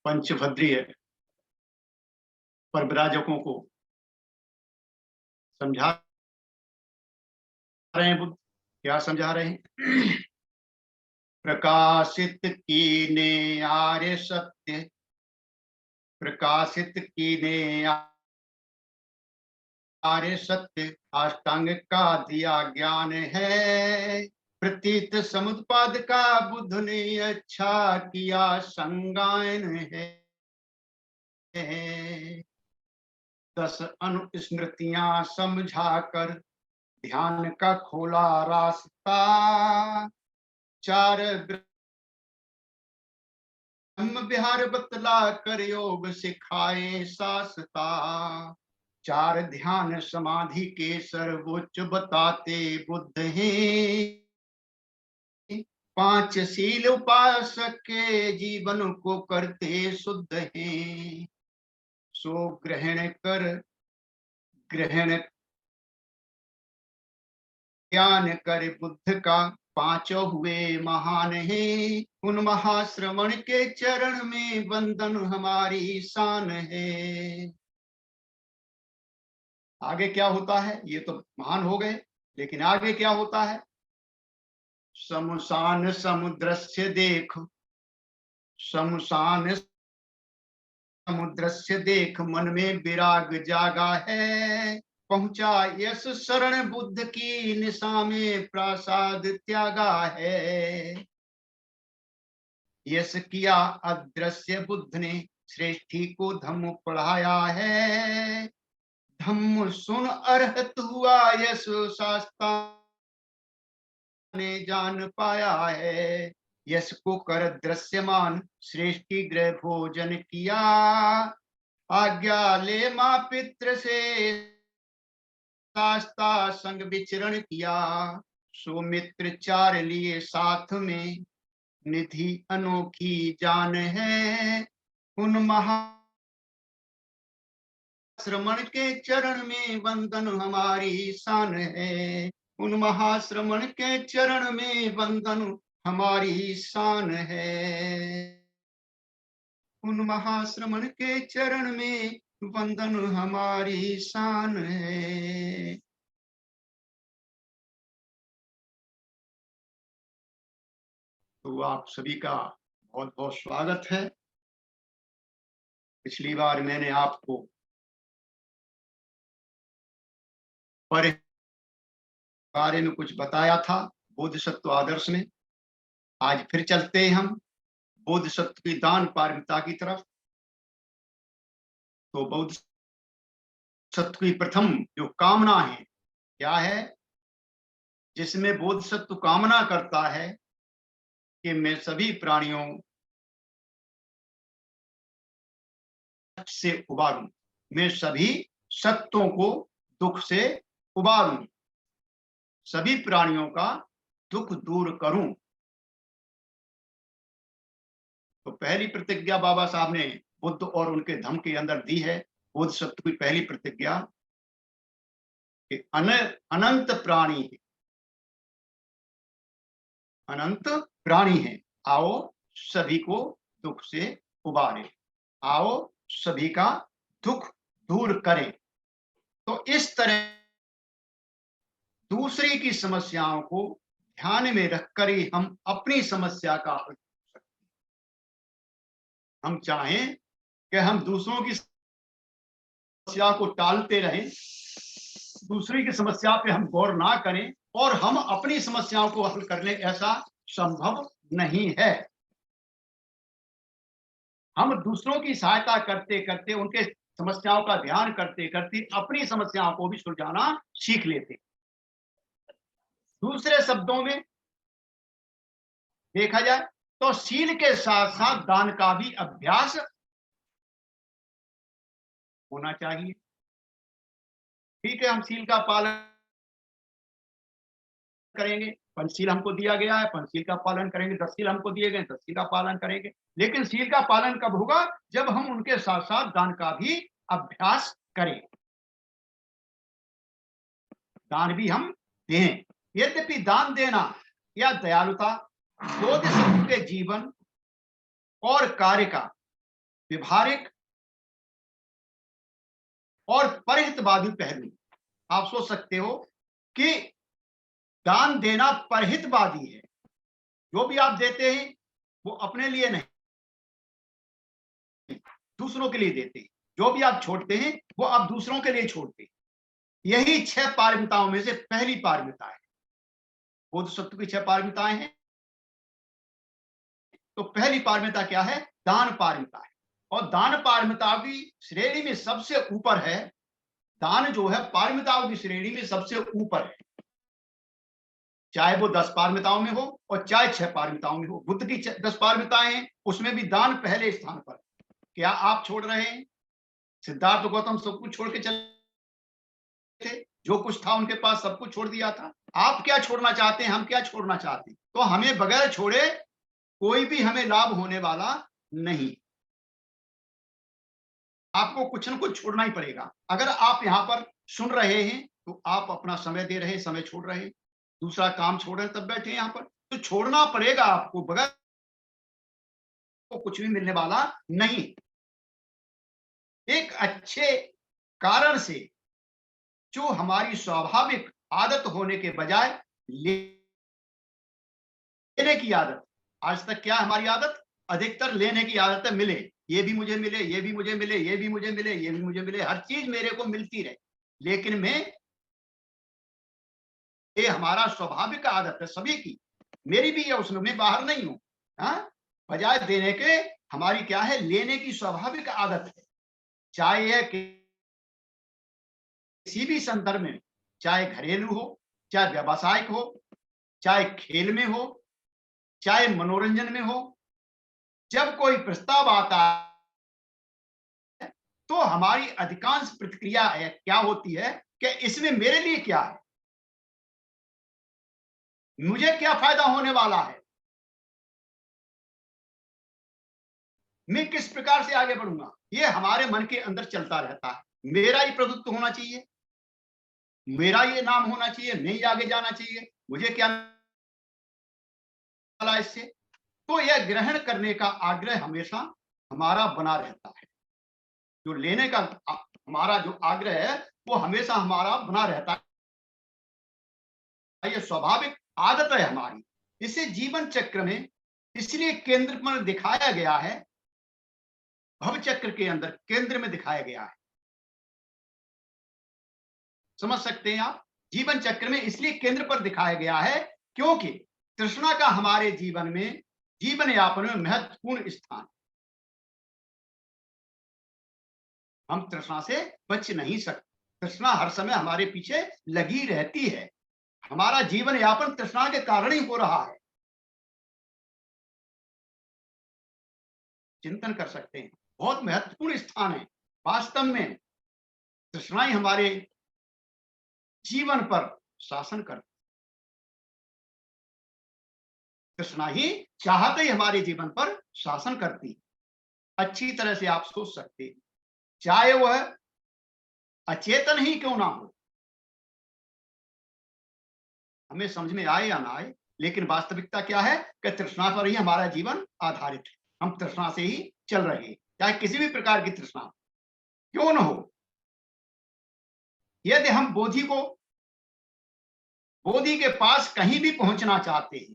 पंचभद्रीय परविराजकों को समझा रहे हैं। बुद्ध क्या समझा रहे हैं? प्रकाशित कीने आर्य सत्य, प्रकाशित कीने आर्य सत्य, अष्टांग का दिया ज्ञान है। प्रतीत समुत्पाद का बुद्ध ने अच्छा किया संगायन है। 10 अनुस्मृतियां समझाकर ध्यान का खोला रास्ता। 4 ब्रह्म विहार बतला कर योग सिखाए शास्ता। 4 ध्यान समाधि के सर्वोच्च बताते बुद्ध हैं। 5 शील उपासक के जीवन को करते शुद्ध हैं। सो ग्रहण ज्ञान कर बुद्ध का 5 हुए महान है। उन महाश्रमण के चरण में वंदन हमारी शान है। आगे क्या होता है? ये तो महान हो गए, लेकिन आगे क्या होता है? शमशान समुद्रस्य देख, शमशान समुद्रस्य देख मन में विराग जागा है। पहुंचा यश शरण बुद्ध की निशा में प्रसाद त्यागा है। यश किया अदृश्य बुद्ध ने श्रेष्ठी को धम्म पढ़ाया है। धम्म सुन अरहत हुआ यश शास्ता ने जान पाया है। यश को कर दृश्यमान श्रेष्ठी गृह भोजन किया। आज्ञा ले माँ पित्र से शास्ता संग विचरण किया। सुमित्र 4 लिए साथ में निधि अनोखी जान है। उन महाश्रमण के चरण में वंदन हमारी शान है। उन महाश्रमण के चरण में वंदन हमारी शान है। उन महाश्रमण के चरण में वंदन हमारी शान है। तो आप सभी का बहुत बहुत स्वागत है। पिछली बार मैंने आपको पर बारे में कुछ बताया था बोधिसत्व आदर्श में। आज फिर चलते हैं हम बोधिसत्व की दान पारमिता की तरफ। तो बोधिसत्व की प्रथम जो कामना है क्या है? जिसमें बोधिसत्व कामना करता है कि मैं सभी प्राणियों से उबारूं, मैं सभी सत्वों को दुख से उबारूं, सभी प्राणियों का दुख दूर करूं। तो पहली प्रतिज्ञा बाबा साहब ने बुद्ध और उनके धम्म के अंदर दी है। बोधिसत्व की पहली प्रतिज्ञा कि अनंत प्राणी है, अनंत प्राणी है, आओ सभी को दुख से उबारे, आओ सभी का दुख दूर करें। तो इस तरह दूसरे की समस्याओं को ध्यान में रखकर ही हम अपनी समस्या का हल कर सकते हैं। हम चाहें कि हम दूसरों की समस्या को टालते रहें, दूसरे की समस्या पे हम गौर ना करें और हम अपनी समस्याओं को हल कर लें, ऐसा संभव नहीं है। हम दूसरों की सहायता करते करते, उनके समस्याओं का ध्यान करते करते अपनी समस्याओं को भी सुलझाना सीख लेते। दूसरे शब्दों में देखा जाए तो शील के साथ साथ दान का भी अभ्यास होना चाहिए। ठीक है, हम शील का पालन करेंगे, पंचशील हमको दिया गया है, पंचशील का पालन करेंगे। 10 शील हमको दिए गए, 10 शील का पालन करेंगे। लेकिन शील का पालन कब होगा? जब हम उनके साथ साथ दान का भी अभ्यास करें, दान भी हम दें। यद्यपि दान देना या दयालुता बोधिसत्व के जीवन और कार्य का व्यवहारिक और परहितवादी पहलू। आप सोच सकते हो कि दान देना परहितवादी है, जो भी आप देते हैं वो अपने लिए नहीं, दूसरों के लिए देते हैं। जो भी आप छोड़ते हैं वो आप दूसरों के लिए छोड़ते हैं। यही 6 पारमिताओं में से पहली पारमिता है। बोधिसत्व की 6 पारमिताएं हैं, तो पहली पारमिता क्या है? दान पारमिता है। और दान पारमिता की श्रेणी में सबसे ऊपर है। दान जो है पारमिताओं की श्रेणी में सबसे ऊपर है, चाहे वो 10 पारमिताओं में हो और चाहे 6 पारमिताओं में हो। बुद्ध की 10 पारमिताएं हैं, उसमें भी दान पहले स्थान पर। क्या आप छोड़ रहे हैं? सिद्धार्थ गौतम सब कुछ छोड़ के चले थे, जो कुछ था उनके पास सब कुछ छोड़ दिया था। आप क्या छोड़ना चाहते हैं? हम क्या छोड़ना चाहते हैं? तो हमें बगैर छोड़े कोई भी हमें लाभ होने वाला नहीं। आपको कुछ न कुछ छोड़ना ही पड़ेगा। अगर आप यहाँ पर सुन रहे हैं तो आप अपना समय दे रहे हैं, समय छोड़ रहे हैं, दूसरा काम छोड़ रहे हैं, तब बैठे हैं यहाँ पर। तो छोड़ना पड़ेगा आपको, बगैर को कुछ भी मिलने वाला नहीं। एक अच्छे कारण से जो हमारी स्वाभाविक आदत होने के बजाय लेने की आदत, आज तक क्या हमारी आदत? अधिकतर लेने की आदत है। मिले, ये भी मुझे मिले, ये भी मुझे मिले, ये भी मुझे मिले, ये भी मुझे मिले, हर चीज मेरे को मिलती रहे। लेकिन ये हमारा स्वाभाविक आदत है सभी की, मेरी भी है, उसमें मैं बाहर नहीं हूं। हाँ, बजाय देने के हमारी क्या है? लेने की स्वाभाविक आदत है। चाहे यह किसी भी संदर्भ में, चाहे घरेलू हो, चाहे व्यावसायिक हो, चाहे खेल में हो, चाहे मनोरंजन में हो, जब कोई प्रस्ताव आता है तो हमारी अधिकांश प्रतिक्रिया है क्या होती है कि इसमें मेरे लिए क्या है, मुझे क्या फायदा होने वाला है, मैं किस प्रकार से आगे बढ़ूंगा। ये हमारे मन के अंदर चलता रहता है। मेरा ही प्रभुत्व होना चाहिए, मेरा ये नाम होना चाहिए, मैं ही आगे जाना चाहिए, मुझे क्या मिला इससे। तो यह ग्रहण करने का आग्रह हमेशा हमारा बना रहता है। जो लेने का हमारा जो आग्रह है वो हमेशा हमारा बना रहता है। ये स्वाभाविक आदत है हमारी। इसे जीवन चक्र में इसलिए केंद्र पर दिखाया गया है, भव चक्र के अंदर केंद्र में दिखाया गया है। समझ सकते हैं आप? जीवन चक्र में इसलिए केंद्र पर दिखाया गया है क्योंकि तृष्णा का हमारे जीवन में, जीवन यापन में महत्वपूर्ण स्थान। हम तृष्णा से बच नहीं सकते। तृष्णा हर समय हमारे पीछे लगी रहती है। हमारा जीवन यापन तृष्णा के कारण ही हो रहा है। चिंतन कर सकते हैं, बहुत महत्वपूर्ण स्थान है। वास्तव में तृष्णा ही हमारे जीवन पर शासन करती, तृष्णा ही चाहते ही हमारे जीवन पर शासन करती। अच्छी तरह से आप सोच सकते हैं, चाहे वह अचेतन ही क्यों ना हो, हमें समझ में आए या ना आए, लेकिन वास्तविकता क्या है कि तृष्णा पर ही हमारा जीवन आधारित है। हम तृष्णा से ही चल रहे हैं, चाहे किसी भी प्रकार की तृष्णा क्यों न हो। यदि हम बोधि के पास कहीं भी पहुंचना चाहते हैं,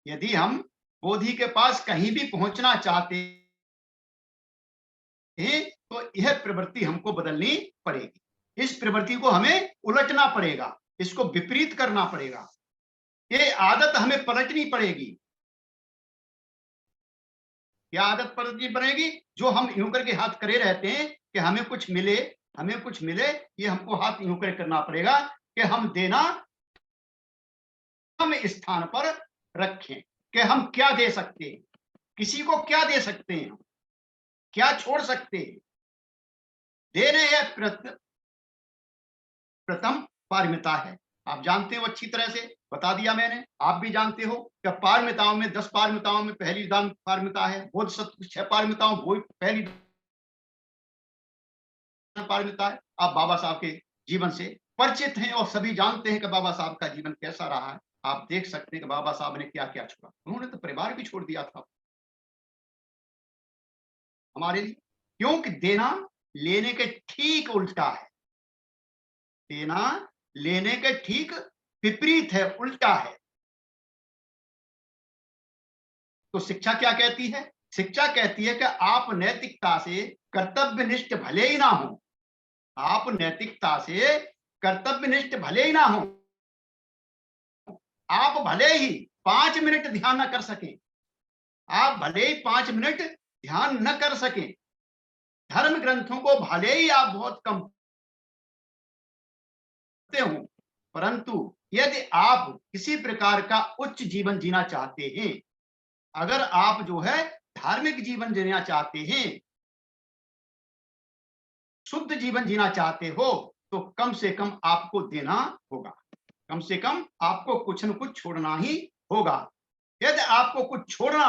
यदि हम बोधि के पास कहीं भी पहुंचना चाहते हैं तो यह प्रवृत्ति हमको बदलनी पड़ेगी। इस प्रवृत्ति को हमें उलटना पड़ेगा, इसको विपरीत करना पड़ेगा, ये आदत हमें पलटनी पड़ेगी। क्या आदत पलटनी पड़ेगी? जो हम यूं करके हाथ करे रहते हैं कि हमें कुछ मिले, हमें कुछ मिले, ये हमको हाथ यूं करके करना पड़ेगा कि हम देना हम स्थान पर रखें कि हम क्या दे सकते हैं, किसी को क्या दे सकते हैं, क्या छोड़ सकते हैं। देने यह प्रथम पारमिता है। आप जानते हो, अच्छी तरह से बता दिया मैंने, आप भी जानते हो कि पारमिताओं में 10 पारमिताओं में पहली दान पारमिता है। बोधिसत्व 6 पारमिताओं वो पहली पारमिता है। आप बाबा साहब के जीवन से परिचित हैं और सभी जानते हैं कि बाबा साहब का जीवन कैसा रहा है। आप देख सकते हैं कि बाबा साहब ने क्या क्या छोड़ा। उन्होंने तो परिवार भी छोड़ दिया था, हमारे लिए, क्योंकि देना लेने के ठीक उल्टा है। देना लेने के ठीक विपरीत है, उल्टा है। तो शिक्षा क्या कहती है? शिक्षा कहती है कि आप नैतिकता से कर्तव्यनिष्ठ भले ही ना हो, आप नैतिकता से कर्तव्यनिष्ठ भले ही ना हो, आप भले ही 5 मिनट ध्यान न कर सकें, आप भले ही 5 मिनट ध्यान न कर सकें, धर्म ग्रंथों को भले ही आप बहुत कम पढ़ते हो, परंतु यदि आप किसी प्रकार का उच्च जीवन जीना चाहते हैं, अगर आप जो है धार्मिक जीवन जीना चाहते हैं, शुद्ध जीवन जीना चाहते हो, तो कम से कम आपको देना होगा, कम से कम आपको कुछ न कुछ छोड़ना ही होगा। यदि आपको कुछ छोड़ना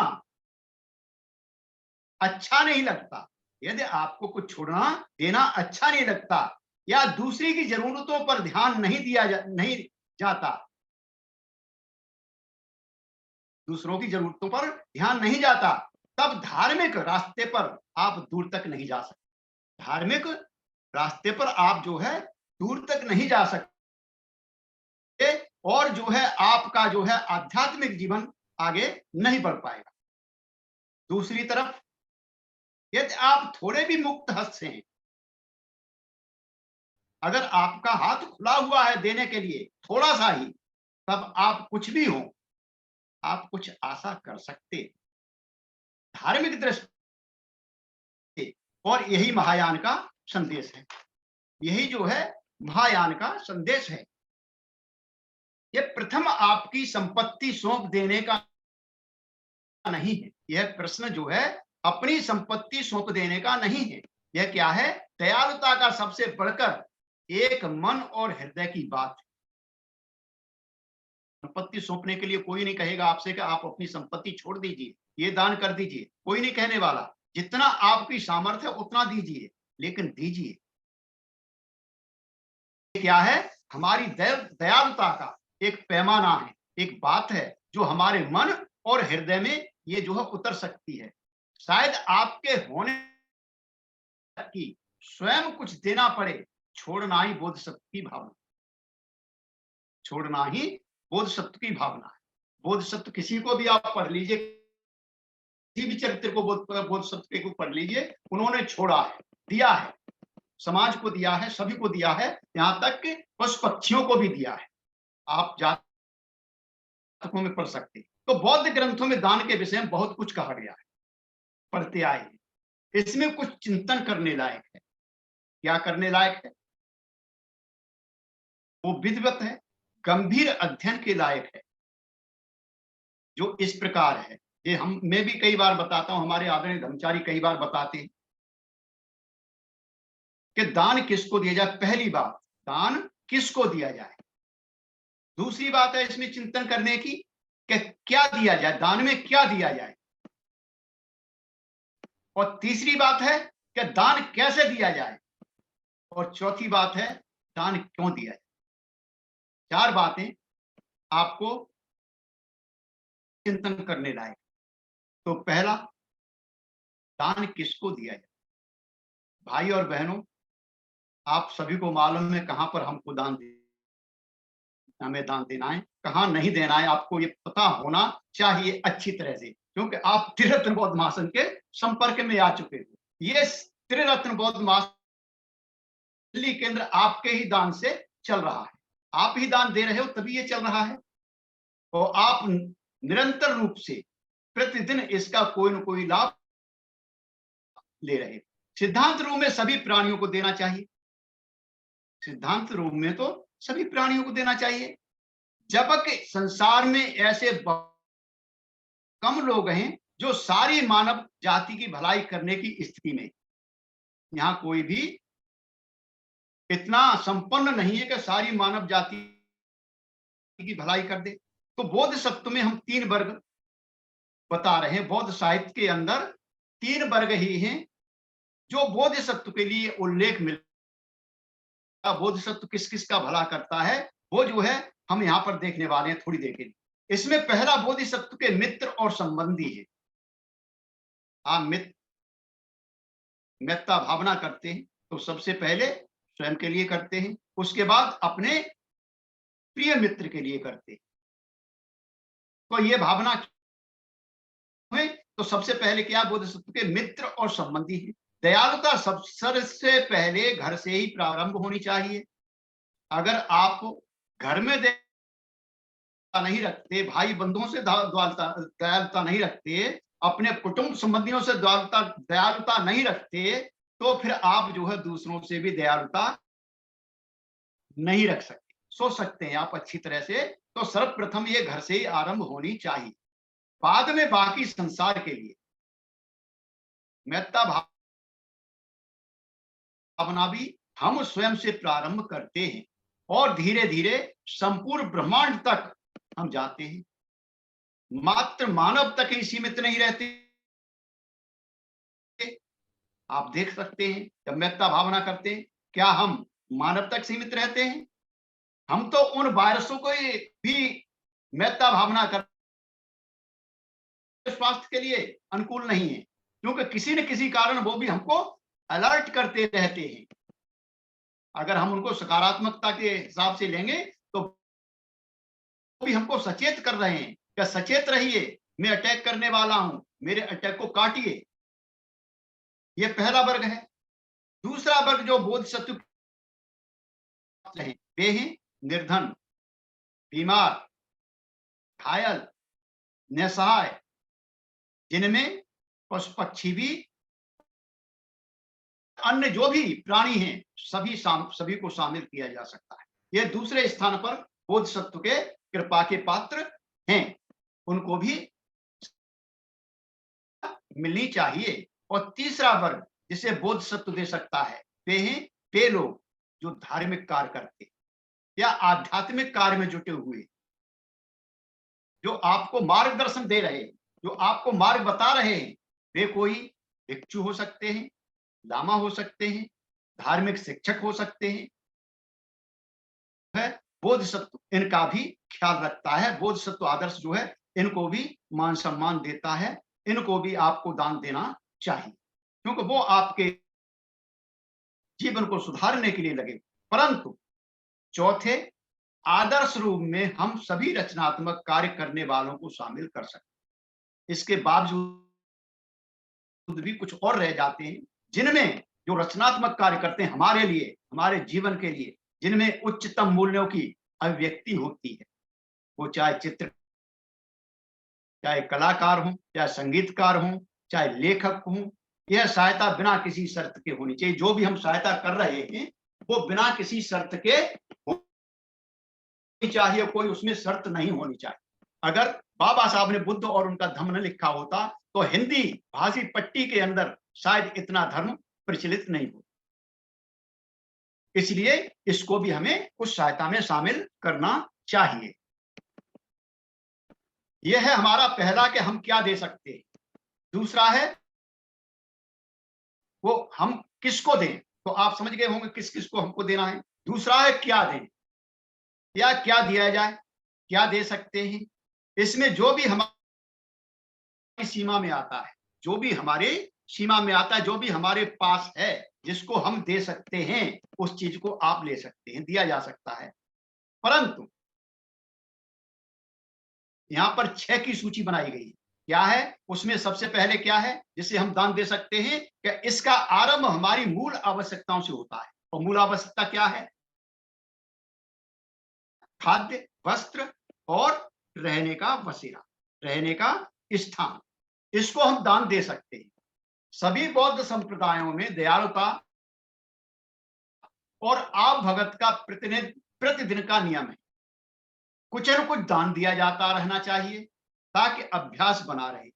अच्छा नहीं लगता, यदि आपको कुछ छोड़ना देना अच्छा नहीं लगता, या दूसरे की जरूरतों पर ध्यान नहीं जाता, दूसरों की जरूरतों पर ध्यान नहीं जाता, तब धार्मिक रास्ते पर आप दूर तक नहीं जा सकते। धार्मिक रास्ते पर आप जो है दूर तक नहीं जा सकते, और जो है आपका जो है आध्यात्मिक जीवन आगे नहीं बढ़ पाएगा। दूसरी तरफ यदि आप थोड़े भी मुक्त हस्त हैं, अगर आपका हाथ खुला हुआ है देने के लिए थोड़ा सा ही, तब आप कुछ भी हो, आप कुछ आशा कर सकते धार्मिक दृष्टि से। और यही महायान का संदेश है, यही जो है महायान का संदेश है। ये प्रथम आपकी संपत्ति सौंप देने का नहीं है, यह प्रश्न जो है अपनी संपत्ति सौंप देने का नहीं है। यह क्या है? दयालुता का सबसे बढ़कर एक मन और हृदय की बात है। संपत्ति सौंपने के लिए कोई नहीं कहेगा आपसे कि आप अपनी संपत्ति छोड़ दीजिए, ये दान कर दीजिए, कोई नहीं कहने वाला। जितना आपकी सामर्थ्य है उतना दीजिए, लेकिन दीजिए। क्या है? हमारी दयालुता का एक पैमाना है, एक बात है जो हमारे मन और हृदय में ये जो है उतर सकती है। शायद आपके होने की स्वयं कुछ देना पड़े, छोड़ना ही बोधसत्व की भावना, छोड़ना ही बोधसत्व की भावना है। बोधसत्व किसी को भी आप पढ़ लीजिए, किसी भी चरित्र को बोधसत्व को पढ़ लीजिए, उन्होंने छोड़ा है, दिया है, समाज को दिया है, सभी को दिया है, यहाँ तक कि पशु पक्षियों को भी दिया है। आप जातकों में पढ़ सकते हैं। तो बौद्ध ग्रंथों में दान के विषय में बहुत कुछ कहा गया है, पढ़ते आए हैं। इसमें कुछ चिंतन करने लायक है। क्या करने लायक है? वो विधिवत है, गंभीर अध्ययन के लायक है, जो इस प्रकार है। ये मैं भी कई बार बताता हूं, हमारे आदरणीय धर्मचारी कई बार बताते हैं कि दान किसको दिया जाए। पहली बात, दान किसको दिया जाए। दूसरी बात है इसमें चिंतन करने की कि क्या दिया जाए, दान में क्या दिया जाए। और तीसरी बात है कि दान कैसे दिया जाए। और चौथी बात है दान क्यों दिया जाए। 4 बातें आपको चिंतन करने लायक। तो पहला, दान किसको दिया जाए। भाई और बहनों, आप सभी को मालूम है कहां पर हमको दान हमें दान देना है, कहां नहीं देना है, आपको ये पता होना चाहिए अच्छी तरह से, क्योंकि आप त्रिरत्न बौद्ध महासन के संपर्क में आ चुके हो। ये त्रिरत्न बौद्ध महासन केंद्र आपके ही दान से चल रहा है, आप ही दान दे रहे हो तभी ये चल रहा है। और आप निरंतर रूप से प्रतिदिन इसका कोई न कोई लाभ ले रहे हो। सिद्धांत रूप में सभी प्राणियों को देना चाहिए, सिद्धांत रूप में तो सभी प्राणियों को देना चाहिए। जबकि संसार में ऐसे कम लोग हैं जो सारी मानव जाति की भलाई करने की स्थिति में, यहां कोई भी इतना संपन्न नहीं है कि सारी मानव जाति की भलाई कर दे। तो बौद्ध सत्व में हम 3 वर्ग बता रहे हैं। बौद्ध साहित्य के अंदर 3 वर्ग ही हैं जो बोध सत्व के लिए उल्लेख मिलता। बोध सत्व किस किस का भला करता है, वो जो है हम यहाँ पर देखने वाले हैं थोड़ी देर के लिए। इसमें पहला बोधिसत्व के मित्र और संबंधी है। हाँ, मित्र मेत्ता भावना करते हैं तो सबसे पहले स्वयं के लिए करते हैं, उसके बाद अपने प्रिय मित्र के लिए करते हैं। तो ये भावना है तो सबसे पहले क्या बोधिसत्व के मित्र और संबंधी है। दयालुता सबसे पहले घर से ही प्रारंभ होनी चाहिए। अगर आप घर में दयालुता नहीं रखते, भाई बंधुओं से दयालुता नहीं रखते, अपने कुटुंब संबंधियों से दयालुता नहीं रखते, तो फिर आप जो है दूसरों से भी दयालुता नहीं रख सकते। सोच सकते हैं आप अच्छी तरह से। तो सर्वप्रथम ये घर से ही आरंभ होनी चाहिए, बाद में बाकी संसार के लिए। मेत्ता भावना भी हम स्वयं से प्रारंभ करते हैं और धीरे धीरे संपूर्ण ब्रह्मांड तक हम जाते हैं। मात्र मानव तक ही सीमित नहीं रहते। आप देख सकते हैं जब मेत्ता भावना करते हैं, क्या हम मानव तक सीमित रहते हैं? हम तो उन वायरसों को भी मेत्ता भावना कर स्वास्थ्य के लिए अनुकूल नहीं है, क्योंकि किसी न किसी कारण वो भी हमको अलर्ट करते रहते हैं। अगर हम उनको सकारात्मकता के हिसाब से लेंगे तो भी हमको सचेत कर रहे हैं कि सचेत रहिए, मैं अटैक करने वाला हूं, मेरे अटैक को काटिए। ये पहला वर्ग है। दूसरा वर्ग जो बोधिसत्व है, वे हैं निर्धन, बीमार, घायल, निसहाय, जिनमें पशु पक्षी भी, अन्य जो भी प्राणी हैं, सभी को शामिल किया जा सकता है। ये दूसरे स्थान पर बोधिसत्व के कृपा के पात्र हैं, उनको भी मिलनी चाहिए। और तीसरा वर्ग जिसे बोधिसत्व दे सकता है, वे हैं वे लोग जो धार्मिक कार्य करते या आध्यात्मिक कार्य में जुटे हुए, जो आपको मार्गदर्शन दे रहे हैं, जो आपको मार्ग बता रहे हैं। वे कोई भिक्षु हो सकते हैं, लामा हो सकते हैं, धार्मिक शिक्षक हो सकते हैं। बोधिसत्व इनका भी ख्याल रखता है। बोधिसत्व आदर्श जो है इनको भी मान सम्मान देता है, इनको भी आपको दान देना चाहिए, क्योंकि वो आपके जीवन को सुधारने के लिए लगे। परंतु चौथे आदर्श रूप में हम सभी रचनात्मक कार्य करने वालों को शामिल कर सकते हैं। इसके बावजूद भी कुछ और रह जाते हैं, जिनमें जो रचनात्मक कार्य करते हैं हमारे लिए, हमारे जीवन के लिए, जिनमें उच्चतम मूल्यों की अभिव्यक्ति होती है। वो चाहे चाहे कलाकार हों, चाहे संगीतकार हों, चाहे लेखक हों, यह सहायता बिना किसी शर्त के होनी चाहिए। जो भी हम सहायता कर रहे हैं वो बिना किसी शर्त के होनी चाहिए, कोई उसमें शर्त नहीं होनी चाहिए। अगर बाबा साहब ने बुद्ध और उनका धम्म न लिखा होता तो हिंदी भाषी पट्टी के अंदर शायद इतना धर्म प्रचलित नहीं हो। इसलिए इसको भी हमें उस सहायता में शामिल करना चाहिए। यह है हमारा पहला कि हम क्या दे सकते हैं। दूसरा है वो हम किसको दें, तो आप समझ गए होंगे किस किस को हमको देना है। दूसरा है क्या दें या क्या दिया जाए, क्या दे सकते हैं। इसमें जो भी हमारी सीमा में आता है, जो भी हमारे सीमा में आता है, जो भी हमारे पास है, जिसको हम दे सकते हैं, उस चीज को आप ले सकते हैं, दिया जा सकता है। परंतु यहां पर 6 की सूची बनाई गई है। क्या है उसमें? सबसे पहले क्या है जिसे हम दान दे सकते हैं कि इसका आरंभ हमारी मूल आवश्यकताओं से होता है। और मूल आवश्यकता क्या है? खाद्य, वस्त्र और रहने का बसेरा, रहने का स्थान। इसको हम दान दे सकते हैं। सभी बौद्ध संप्रदायों में दयालुता और आप भगत का प्रतिदिन का नियम है। कुछ न कुछ दान दिया जाता रहना चाहिए ताकि अभ्यास बना रहे।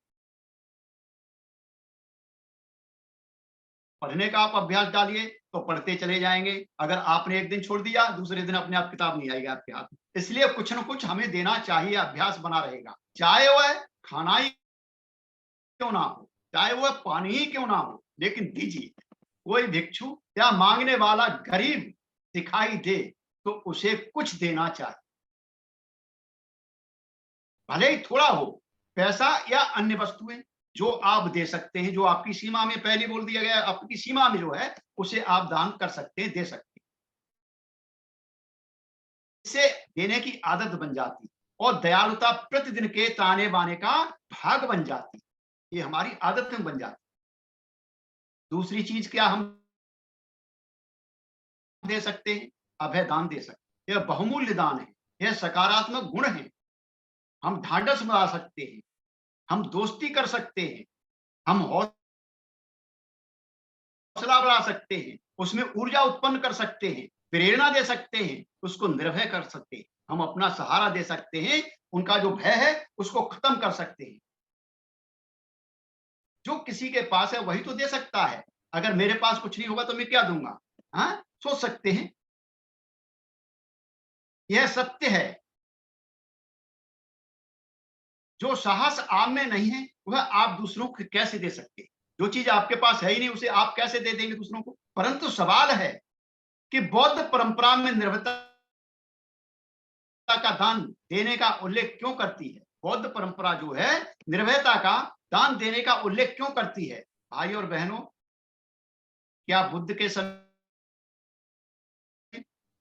पढ़ने का आप अभ्यास डालिए तो पढ़ते चले जाएंगे। अगर आपने एक दिन छोड़ दिया, दूसरे दिन अपने आप किताब नहीं आएगी आपके हाथ में। इसलिए कुछ न कुछ हमें देना चाहिए, अभ्यास बना रहेगा। चाहे वह खाना ही क्यों ना हो, चाहे वह पानी ही क्यों ना हो, लेकिन दीजिए। कोई भिक्षु या मांगने वाला गरीब दिखाई दे तो उसे कुछ देना चाहिए, भले ही थोड़ा हो, पैसा या अन्य वस्तुएं। जो आप दे सकते हैं, जो आपकी सीमा में, पहले बोल दिया गया, आपकी सीमा में जो है उसे आप दान कर सकते हैं, दे सकते हैं। इससे देने की आदत बन जाती और दयालुता प्रतिदिन के ताने बाने का भाग बन जाती, ये हमारी आदत में बन जाती। दूसरी चीज क्या हम दे सकते हैं? अभय दान दे सकते हैं। यह बहुमूल्य दान है, यह सकारात्मक गुण है। हम ढांढस बढ़ा सकते हैं, हम दोस्ती कर सकते हैं, हम हौसला बढ़ा सकते हैं, उसमें ऊर्जा उत्पन्न कर सकते हैं, प्रेरणा दे सकते हैं, उसको निर्भय कर सकते हैं, हम अपना सहारा दे सकते हैं, उनका जो भय है उसको खत्म कर सकते हैं। जो किसी के पास है वही तो दे सकता है। अगर मेरे पास कुछ नहीं होगा तो मैं क्या दूंगा? हाँ, सोच सकते हैं। यह सत्य है। जो साहस आप में नहीं है वह आप दूसरों को कैसे दे सकते हैं? जो चीज आपके पास है ही नहीं उसे आप कैसे दे देंगे दूसरों को? परंतु सवाल है कि बौद्ध परंपरा में निर्भयता का दान देने का उल्लेख क्यों करती है? बौद्ध परंपरा जो है निर्भयता का दान देने का उल्लेख क्यों करती है? भाई और बहनों, क्या बुद्ध के समय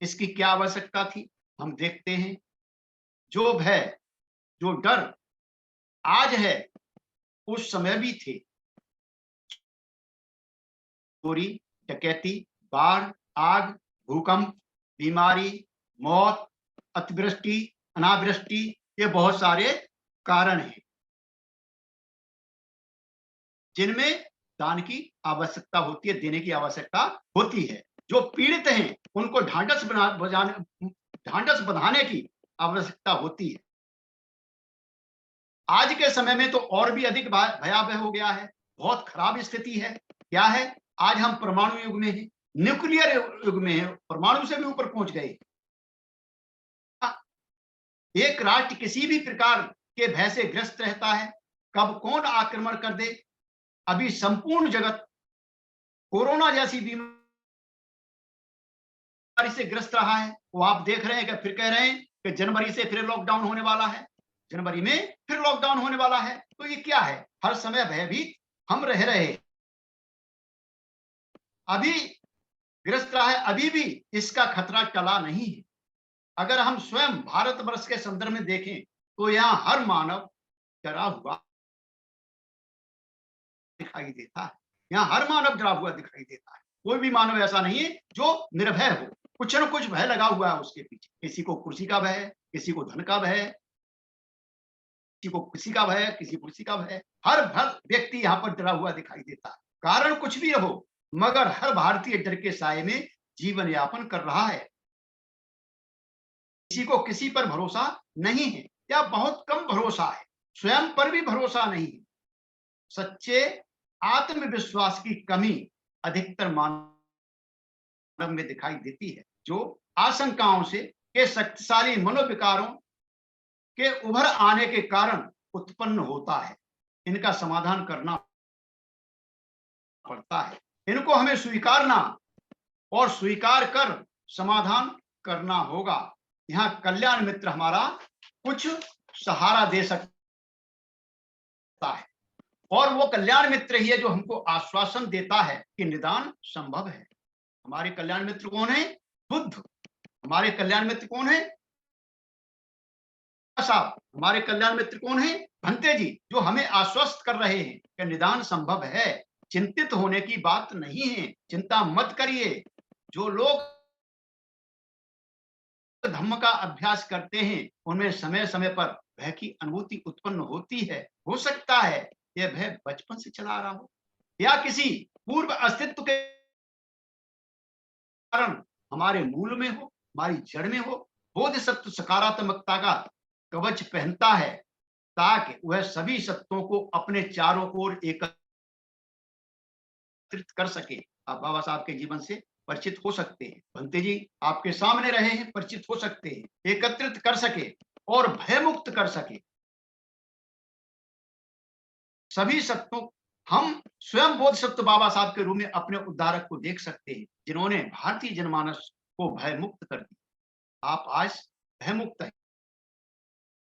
इसकी क्या आवश्यकता थी? हम देखते हैं, जो भय, जो डर आज है उस समय भी थे। चोरी, डकैती, बाढ़, आग, भूकंप, बीमारी, मौत, अतिवृष्टि, अनावृष्टि, ये बहुत सारे कारण हैं जिनमें दान की आवश्यकता होती है, देने की आवश्यकता होती है। जो पीड़ित हैं उनको ढांढस बंधाने की आवश्यकता होती है। आज के समय में तो और भी अधिक भयावह हो गया है, बहुत खराब स्थिति है। क्या है? आज हम परमाणु युग में हैं, न्यूक्लियर युग में हैं, परमाणु से भी ऊपर पहुंच गए। एक राष्ट्र किसी भी प्रकार के भय से ग्रस्त रहता है, कब कौन आक्रमण कर दे। अभी संपूर्ण जगत कोरोना जैसी बीमारी से ग्रस्त रहा है, वो आप देख रहे हैं कि फिर कह रहे हैं कि जनवरी से फिर लॉकडाउन होने वाला है, जनवरी में फिर लॉकडाउन होने वाला है। तो ये क्या है? हर समय भयभीत हम रह रहे हैं। अभी ग्रस्त रहा है, अभी भी इसका खतरा टला नहीं है। अगर हम स्वयं भारतवर्ष के संदर्भ में देखें तो यहाँ हर मानव डरा हुआ दिखाई देता है। यहाँ हर मानव डरा हुआ दिखाई देता है। कोई भी मानव ऐसा नहीं है जो निर्भय हो। कुछ न कुछ भय लगा हुआ है उसके पीछे। किसी को कुर्सी का भय है, किसी को धन का भय है, किसी को किसी का भय है, किसी को किसी का भय है। हर व्यक्ति यहाँ पर डरा हुआ दिखाई देता है। कारण कुछ भी हो, मगर हर भारतीय डर के साए में जीवन यापन कर रहा है। किसी को किसी पर भरोसा नहीं है या बहुत कम भरोसा है, स्वयं पर भी भरोसा नहीं है। सच्चे आत्मविश्वास की कमी अधिकतर मानव में दिखाई देती है, जो आशंकाओं से के शक्तिशाली मनोविकारों के उभर आने के कारण उत्पन्न होता है। इनका समाधान करना पड़ता है। इनको हमें स्वीकारना और स्वीकार कर समाधान करना होगा। यहाँ कल्याण मित्र हमारा कुछ सहारा दे सकता है और वो कल्याण मित्र ही है जो हमको आश्वासन देता है कि निदान संभव है। हमारे कल्याण मित्र कौन है? बुद्ध। हमारे कल्याण मित्र कौन है? साहब। हमारे कल्याण मित्र कौन है? भंते जी, जो हमें आश्वस्त कर रहे हैं कि निदान संभव है, चिंतित होने की बात नहीं है, चिंता मत करिए। जो लोग धम्म का अभ्यास करते हैं उनमें समय समय पर भय की अनुभूति उत्पन्न होती है। हो सकता है यह भय बचपन से चला आ रहा हो या किसी पूर्व अस्तित्व के कारण हमारे मूल में हो, हमारी जड़ में हो। बोधिसत्व सकारात्मकता का कवच पहनता है ताकि वह सभी सत्यों को अपने चारों ओर एकत्रित कर सके। आप बाबा साहब के जीवन से परिचित हो सकते हैं, भंते जी आपके सामने रहे हैं, परिचित हो सकते हैं, एकत्रित कर सके और भयमुक्त कर सके सभी सत्यों। हम स्वयं बोधिसत्व बाबा साहब के रूप में अपने उद्धारक को देख सकते हैं, जिन्होंने भारतीय जनमानस को भयमुक्त कर दिया। आप आज भयमुक्त है,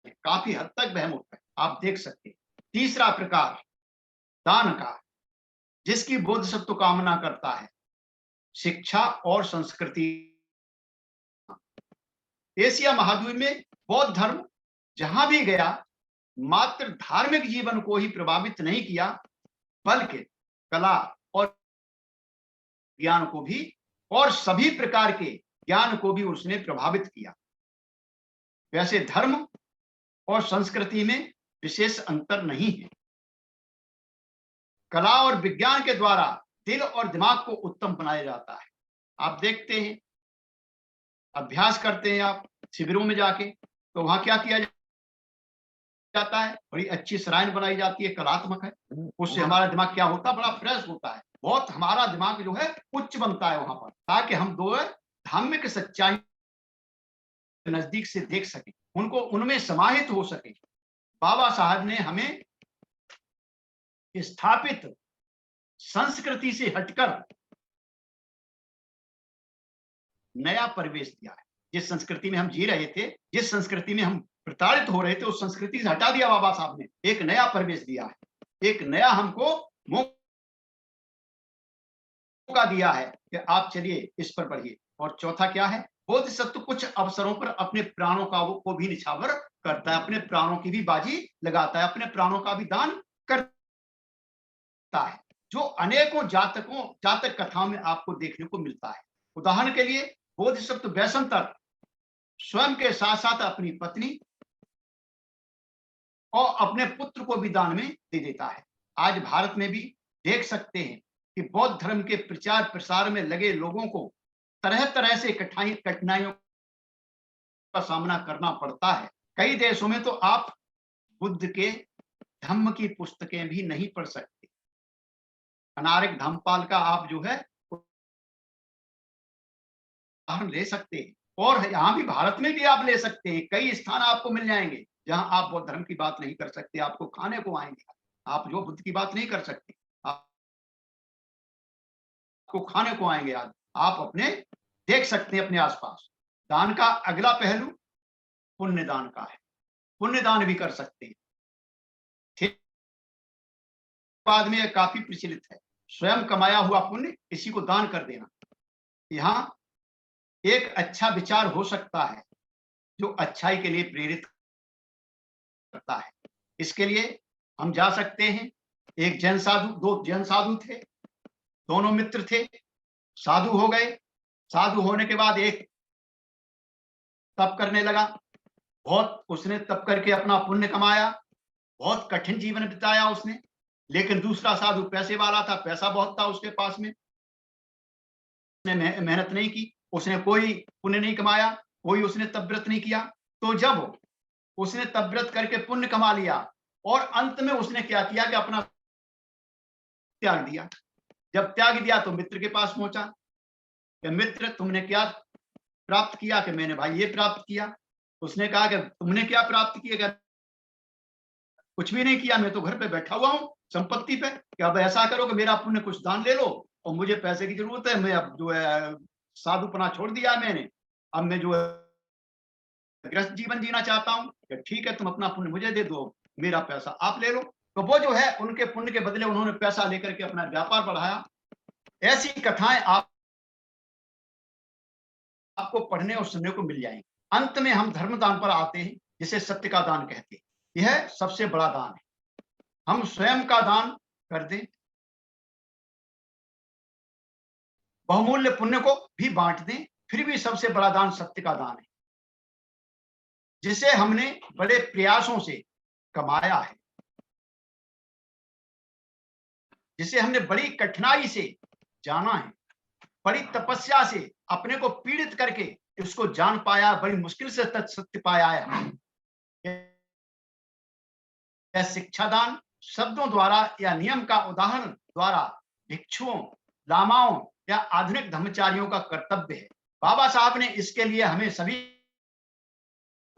काफी हद तक भयमुक्त है, आप देख सकते हैं। तीसरा प्रकार दान का, जिसकी बोधिसत्व कामना करता है, शिक्षा और संस्कृति। एशिया महाद्वीप में बौद्ध धर्म जहां भी गया, मात्र धार्मिक जीवन को ही प्रभावित नहीं किया, बल्कि कला और ज्ञान को भी, और सभी प्रकार के ज्ञान को भी उसने प्रभावित किया। वैसे धर्म और संस्कृति में विशेष अंतर नहीं है। कला और विज्ञान के द्वारा दिल और दिमाग को उत्तम बनाया जाता है। आप देखते हैं, अभ्यास करते हैं आप शिविरों में जाके, तो वहां क्या किया जाता है, बड़ी अच्छी सराहना बनाई जाती है, कलात्मक है। उससे हमारा दिमाग क्या होता है, बड़ा फ्रेश होता है, बहुत हमारा दिमाग जो है उच्च बनता है वहां पर, ताकि हम दो धार्मिक सच्चाई नजदीक से देख सकें, उनको उनमें समाहित हो सके। बाबा साहब ने हमें स्थापित संस्कृति से हटकर नया परिवेश दिया है। जिस संस्कृति में हम जी रहे थे, जिस संस्कृति में हम प्रताड़ित हो रहे थे, उस संस्कृति से हटा दिया बाबा साहब ने, एक नया परिवेश दिया है, एक नया हमको मौका दिया है कि आप चलिए इस पर बढ़िए। और चौथा क्या है, बोधिसत्व कुछ अवसरों पर अपने प्राणों को भी निछावर करता है, अपने प्राणों की भी बाजी लगाता है, अपने प्राणों का भी दान करता है, जो अनेकों जातक कथाओं में आपको देखने को मिलता है। उदाहरण के लिए बोधिसत्व वैशंतर स्वयं के साथ साथ अपनी पत्नी और अपने पुत्र को भी दान में दे देता है। आज भारत में भी देख सकते हैं कि बौद्ध धर्म के प्रचार प्रसार में लगे लोगों को तरह तरह से कठिनाइयों का सामना करना पड़ता है। कई देशों में तो आप बुद्ध के धम्म की पुस्तकें भी नहीं पढ़ सकते। अनारिक धम्मपाल का आप जो है उदाहरण ले सकते हैं, और यहाँ भी भारत में भी आप ले सकते हैं। कई स्थान आपको मिल जाएंगे जहां आप बौद्ध धर्म की बात नहीं कर सकते, आपको खाने को आएंगे, आप जो बुद्ध की बात नहीं कर सकते, आपको खाने को आएंगे। आज आप अपने देख सकते हैं अपने आसपास। दान का अगला पहलू पुण्य दान का है, पुण्य दान भी कर सकते हैं। बाद में यह काफी प्रचलित है, स्वयं कमाया हुआ पुण्य किसी को दान कर देना। यहाँ एक अच्छा विचार हो सकता है जो अच्छाई के लिए प्रेरित करता है। इसके लिए हम जा सकते हैं। एक जैन साधु, दो जैन साधु थे, दोनों मित्र थे, साधु हो गए। साधु होने के बाद एक तप करने लगा, बहुत उसने तप करके अपना पुण्य कमाया, बहुत कठिन जीवन बिताया उसने। लेकिन दूसरा साधु पैसे वाला था, पैसा बहुत था उसके पास में, उसने मेहनत नहीं की, उसने कोई पुण्य नहीं कमाया, कोई उसने तपव्रत नहीं किया। तो जब उसने तपव्रत करके पुण्य कमा लिया और अंत में उसने क्या किया कि अपना त्याग दिया। जब त्याग दिया तो मित्र के पास पहुंचा कि मित्र तुमने क्या प्राप्त किया? कि मैंने भाई ये प्राप्त किया। उसने कहा कि तुमने क्या प्राप्त किया? कुछ भी नहीं किया, मैं तो घर पे बैठा हुआ हूँ संपत्ति पे। कि अब ऐसा करो कि मेरा पुण्य कुछ दान ले लो, और मुझे पैसे की जरूरत है, मैं अब जो है साधुपना छोड़ दिया है मैंने, अब मैं जो है गृहस्थ जीवन जीना चाहता हूँ। कि ठीक है, तुम अपना पुण्य मुझे दे दो, मेरा पैसा आप ले लो। तो वो जो है उनके पुण्य के बदले उन्होंने पैसा लेकर के अपना व्यापार बढ़ाया। ऐसी कथाएं आपको पढ़ने और सुनने को मिल जाएंगी। अंत में हम धर्म दान पर आते हैं, जिसे सत्य का दान कहते हैं। यह सबसे बड़ा दान है। हम स्वयं का दान कर दें, बहुमूल्य पुण्य को भी बांट दें, फिर भी सबसे बड़ा दान सत्य का दान है, जिसे हमने बड़े प्रयासों से कमाया है, जिसे हमने बड़ी कठिनाई से जाना है, बड़ी तपस्या से अपने को पीड़ित करके इसको जान पाया, बड़ी मुश्किल से सत्य पाया है। शिक्षा दान शब्दों द्वारा या नियम का उदाहरण द्वारा भिक्षुओं, लामाओं या आधुनिक धर्मचारियों का कर्तव्य है। बाबा साहब ने इसके लिए हमें सभी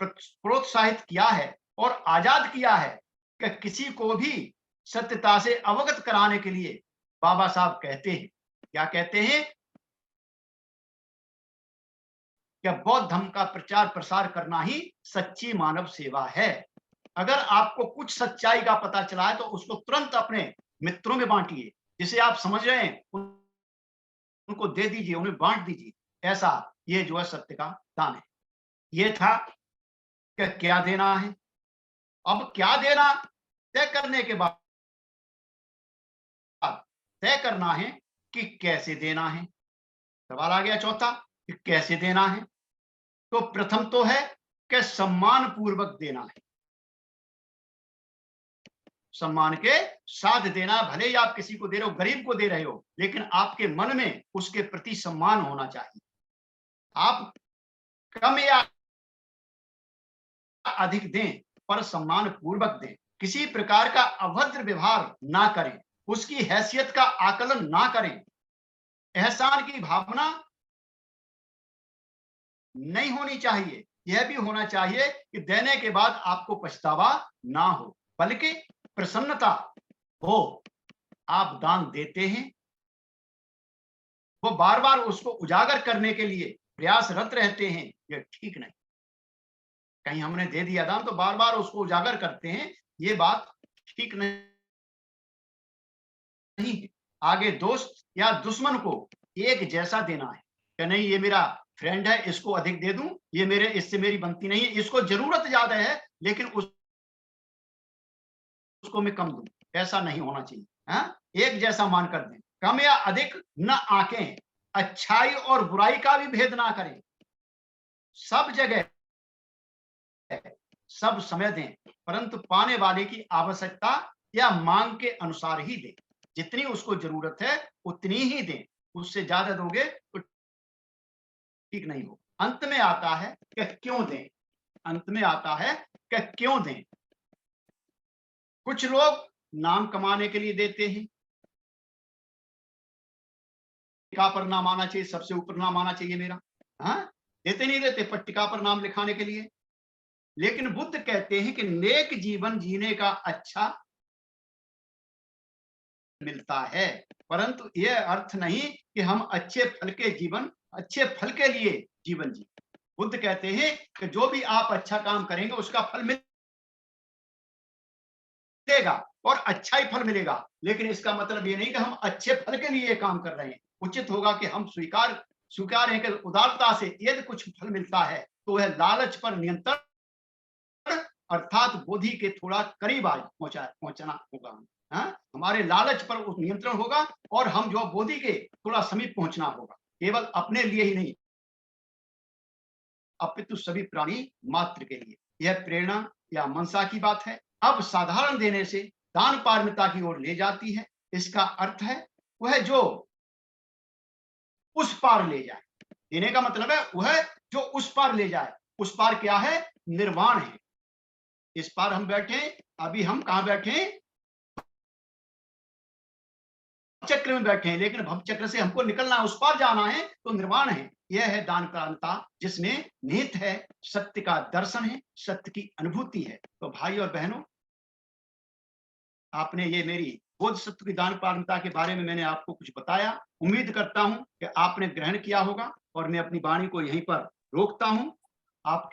प्रोत्साहित किया है और आजाद किया है कि किसी को भी सत्यता से अवगत कराने के लिए बाबा साहब कहते हैं, क्या कहते हैं? कि बौद्ध धर्म का प्रचार प्रसार करना ही सच्ची मानव सेवा है। अगर आपको कुछ सच्चाई का पता चला है तो उसको तुरंत अपने मित्रों में बांटिए, जिसे आप समझ रहे हैं उनको दे दीजिए, उन्हें बांट दीजिए। ऐसा ये जो है सत्य का दान है। ये था कि क्या देना है। अब क्या देना तय करने के बाद तय करना है कि कैसे देना है। सवाल आ गया चौथा कि कैसे देना है। तो प्रथम तो है कि सम्मान पूर्वक देना है, सम्मान के साथ देना। भले ही आप किसी को दे रहे हो, गरीब को दे रहे हो, लेकिन आपके मन में उसके प्रति सम्मान होना चाहिए। आप कम या अधिक दें, पर सम्मान पूर्वक दें। किसी प्रकार का अभद्र व्यवहार ना करें, उसकी हैसियत का आकलन ना करें। एहसान की भावना नहीं होनी चाहिए। यह भी होना चाहिए कि देने के बाद आपको पछतावा ना हो, बल्कि प्रसन्नता हो। आप दान देते हैं, वो बार बार उसको उजागर करने के लिए प्रयासरत रहते हैं, यह ठीक नहीं। कहीं हमने दे दिया दान तो बार बार उसको उजागर करते हैं, ये बात ठीक नहीं है। आगे दोस्त या दुश्मन को एक जैसा देना है कि नहीं, ये मेरा फ्रेंड है, इसको अधिक दे दूं, ये मेरे इससे मेरी बनती नहीं है, इसको जरूरत ज्यादा है लेकिन उसको मैं कम दूं। ऐसा नहीं होना चाहिए। एक जैसा मानकर दें, कम या अधिक न आंकें, अच्छाई और बुराई का भी भेद ना करें। सब जगह सब समय दें, परंतु पाने वाले की आवश्यकता या मांग के अनुसार ही दें। जितनी उसको जरूरत है उतनी ही दें, उससे ज्यादा दोगे तो ठीक नहीं हो। अंत में आता है कि क्यों दें। अंत में आता है कि क्यों दें। कुछ लोग नाम कमाने के लिए देते हैं, पट्टिका पर नाम आना चाहिए, सबसे ऊपर नाम आना चाहिए मेरा। देते नहीं देते पट्टिका पर नाम लिखाने के लिए। लेकिन बुद्ध कहते हैं कि नेक जीवन जीने का अच्छा मिलता है, परंतु यह अर्थ नहीं कि हम अच्छे फल के लिए जीवन जी। बुद्ध कहते हैं कि जो भी आप अच्छा काम करेंगे उसका फल मिलेगा और अच्छा ही फल मिलेगा। लेकिन इसका मतलब ये नहीं कि हम अच्छे फल के लिए काम कर रहे हैं। उचित होगा कि हम स्वीकार है कि उदारता से यदि कुछ फल मिलता है तो वह लालच पर नियंत्रण, अर्थात बोधि के थोड़ा करीब पहुंचना होगा। हमारे लालच पर नियंत्रण होगा और हम जो बोधि के थोड़ा समीप पहुंचना होगा। केवल अपने लिए ही नहीं, अपितु सभी प्राणी मात्र के लिए। यह प्रेरणा या मनसा की बात है। अब साधारण देने से दान पारमिता की ओर ले जाती है। इसका अर्थ है वह जो उस पार ले जाए। देने का मतलब है वह जो उस पार ले जाए। उस पार क्या है? निर्वाण है। इस पार हम बैठे, अभी हम कहां बैठे? चक्र में बैठे हैं, लेकिन भव चक्र से हमको निकलना है, उस पार जाना है, तो निर्वाण है। यह है दान पारमिता, जिसमें निहित है सत्य का दर्शन है, सत्य की अनुभूति है। तो भाई और बहनों, आपने ये मेरी बोध सत्व की दान पारमिता के बारे में मैंने आपको कुछ बताया। उम्मीद करता हूं कि आपने ग्रहण किया होगा और मैं अपनी वाणी को यहीं पर रोकता हूं। आप